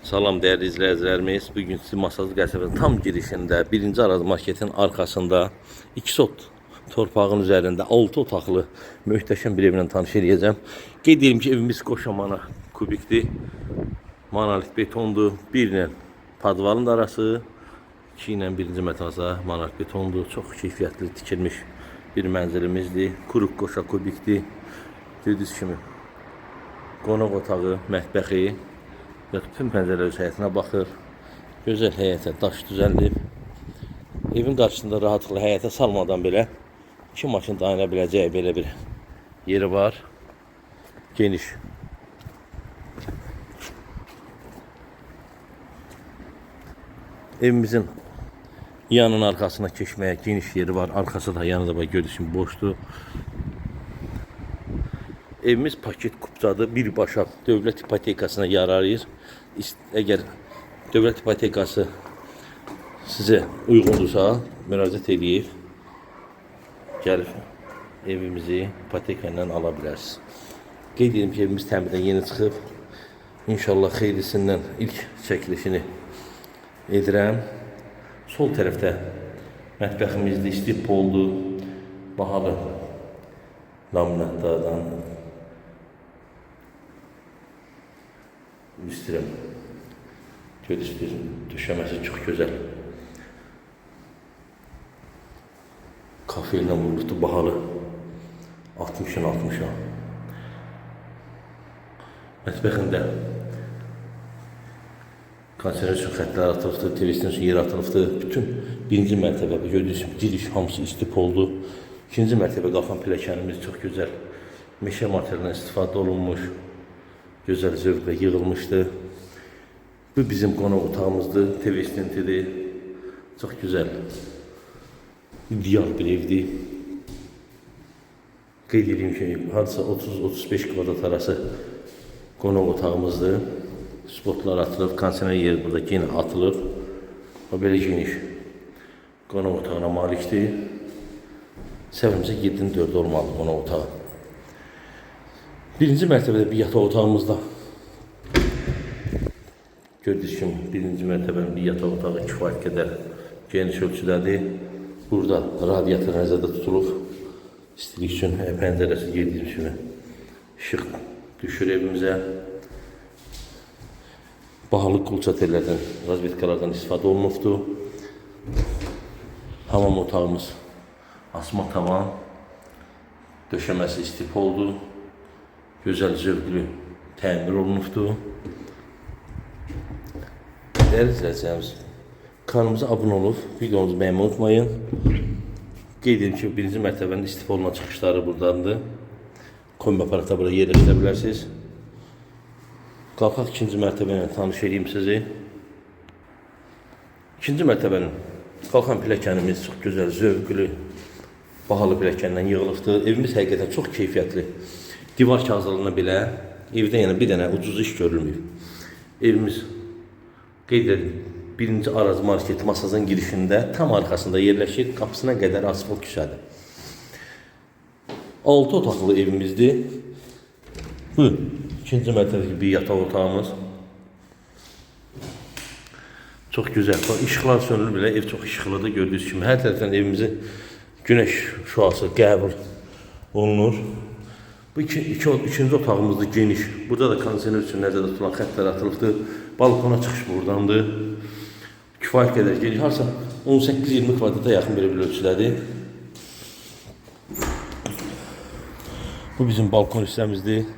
Salam değerli izləyicilərimiz. Bugün sizi Masazlı qəsəbənin tam girişində, 1-ci Araz marketin arkasında 2 sot torpağın üzərində 6 otaqlı möhtəşəm bir evlə tanış edəcəm. Qeyd edim ki, evimiz qoşamana kubikdir. Monolit betondur. 1 ilə padvalın arası, 2 ilə 1-ci mərtəbəsi monolit betondur. Çox keyfiyyətli tikilmiş bir mənzilimizdir. Quruq qoşa kubikdir. Gördüyünüz kimi qonaq otağı, mətbəxi və bütün pəncərələr həyətinə baxır. Gözəl həyətə daş düzəldib. Evin qarşısında rahatlıqla həyətə salmadan belə 2 maşın dayana biləcəyi belə bir yeri var. Geniş. Evimizin yanının arkasına keçməyə geniş yeri var. Arkası da yanı da gördüyünüz kimi boşdur. Evimiz paket kupçadır. Birbaşa dövlət ipotekasına yararıyır. Əgər dövlət ipotekası sizə uyğundursa, müraciət edib gəlib evimizi ipoteka ilə ala bilərsiniz. Qeyd edim ki, evimiz təmirdən yeni çıxıb. İnşallah xeyrisindən ilk çəkilişini edirəm. Sol tərəfdə mətbəximizdə istipoldu, bahalı laminatlardan üstürəm. Gördüyünüz döşəməsi çox gözəl. Kafe ilə vuruldu, bahalı 60'ın 60'a. Mətbəxində konservasyon xətləri atılıbdır, televizyon üçün yer atılıbdır. Bütün 1-ci mərtəbə gördüyünüz kimi giriş hamısı istip oldu. 2-ci mərtəbə qalxan pilləkənimiz çox gözəl. Meşə materialından istifadə olunmuş. Gözəl zövqlə yığılmışdı. Bu bizim qonaq otağımızdır. TV istentidir. Çox gözəl. İdeal bir evdir. Qeyd edeyim ki, hardasa 30-35 kvadrat arası qonaq otağımızdır. Spotlar atılıb, kondisioner yeri burada yenə atılıb. O belə geniş qonaq otağına malikdir. Səvrimizə 7'nin 4'ü olmalı qonaq otağı. 1-ci mərtəbədə bir yataq otağımızda gördüyünüz kimi 1-ci mərtəbənin bir yataq otağı kifayət qədər geniş ölçüdədir. Burada radiator nəzərdə tutulub. İstilik üçün pəncərəsi gördüyünüz kimi işıq düşür evimizə. Bahalı kulçatellərdən, razvetkalardan istifadə olunubdur. Hamam otağımız asma tavan, döşəməsi istip oldu. Gözəl zövqlü təmir olunubdur. Dəyərli izləyicilərimiz, kanalımıza abunə olub, videomuzu bəyənməyi unutmayın. Qeyd edim ki, 1-ci mərtəbənin istif olunan çıxışları buradadır. Kombi aparatda burada yerləşdirə bilərsiniz. Qalxaq 2-ci mərtəbə ilə tanış edeyim sizi. 2-ci mərtəbənin qalxan pilləkənimiz çox gözəl, zövqlü, bahalı pilləkəndən yığılıbdır. Evimiz həqiqətən çox keyfiyyətli. Divar kağızlarına belə evdə yəni bir dənə ucuz iş görülmüyor. Evimiz qeyd edim 1-ci Araz market Masazın girişində tam arxasında yerləşir. Qapısına qədər asfalt küçədir. 6 otaqlı evimizdir. Bu 2-ci mərtəbədəki bir yataq otağımız. Çox gözəl. İşıqlar sönülür belə, ev çox işıqlıdır gördüyünüz kimi. Hər tərəfdən evimizi güneş şüası qəbul olunur. Bu 3-cü otağımızda geniş. Burada da kondisioner üçün nəzərdə tutulan xətlər atılıbdır. Balkona çıxış buradandır. Kifayət qədər geniş. Harsa 18-20 kvadrata yaxın bir ölçüdədir. Bu bizim balkon hissəmizdir.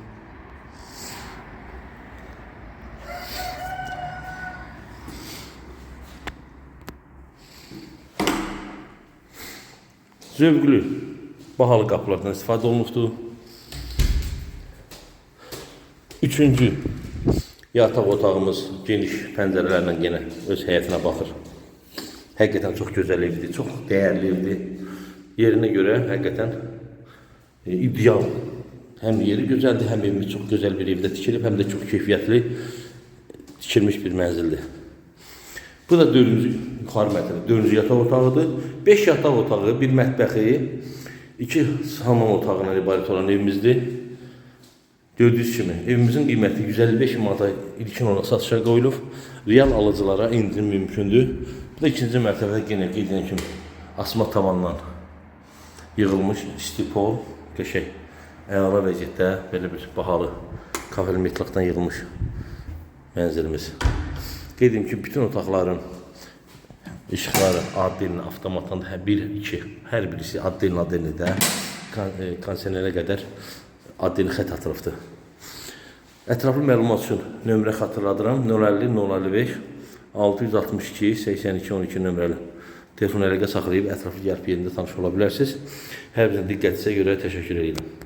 Zövqlü, bahalı qapılardan istifadə olunubdur. 3-cü yataq otağımız geniş pəncərələrlə yenə öz həyətinə baxır. Həqiqətən çox gözəl evdir, çox dəyərli evdir. Yerinə görə həqiqətən ideal. Həm yeri gözəldir, həm evimiz çox gözəl bir evdə tikilib, həm də çox keyfiyyətli tikilmiş bir mənzildir. Bu da 4-cü yuxarı mərtəbə, 4-cü yataq otağıdır. 5 yataq otağı, bir mətbəxi, 2 hamam otağından ibarət olan evimizdir. Gördüyünüz kimi evimizin qiyməti 155 manata ilkin olaraq satışa qoyulub. Real alıcılara indirim mümkündür. Bu da ikinci mərtəbədə yenə qeyd edilən kimi asma tavandan yığılmış stipol, qəşəng, əla vəziyyətdə belə bir bahalı kafel metlaqdan yığılmış mənzilimiz. Qeyd edim ki, bütün otaqların işıqları addelinə, avtomatdan da bir, iki, hər birisi addelinə kondisionerə qədər addeli xət atılıbdır. Ətraflı məlumat üçün nömrə xatırladıram. 050 055 662 82 12 nömrəli telefon əlaqə saxlayıb ətraflı gəlib yerində tanış ola bilərsiniz. Hər birinizin diqqətinizə görə təşəkkür edirəm.